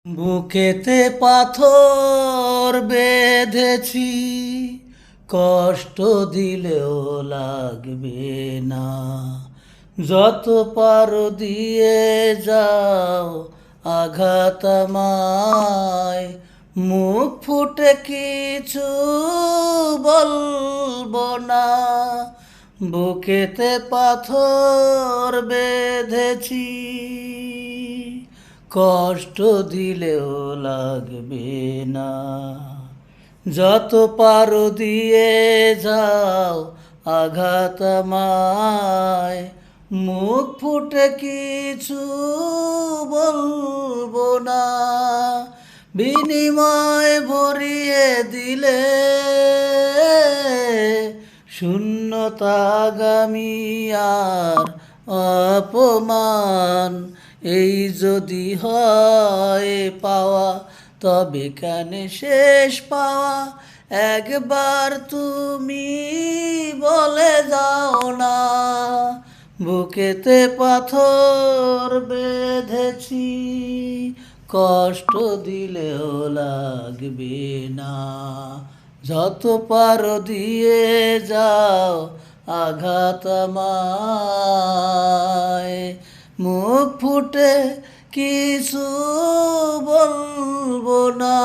বুকেতে পাথর বেঁধেছি, কষ্ট দিলেও লাগবে না। যত পারো দিয়ে যাও আঘাত আমায়, মুখ ফুটে কিছু বলবো না। বুকেতে পাথর বেঁধেছি, কষ্ট দিলেও লাগবে না। যত পারো দিয়ে যাও আঘাত আমায়, মুখ ফুটে কিছু বলবো না। বিনিময় ভরিয়ে দিলে শূন্যতাগামী আর অপমান, এই যদি হয় পাওয়া তবে কেন শেষ পাওয়া। একবার তুমি বলে যাও না, বুকেতে পাথর বেঁধেছি, কষ্ট দিলেও লাগবে না। যত পারো দিয়ে যাও আঘাত আমায়, মুখ ফুটে কিছু বলবো না।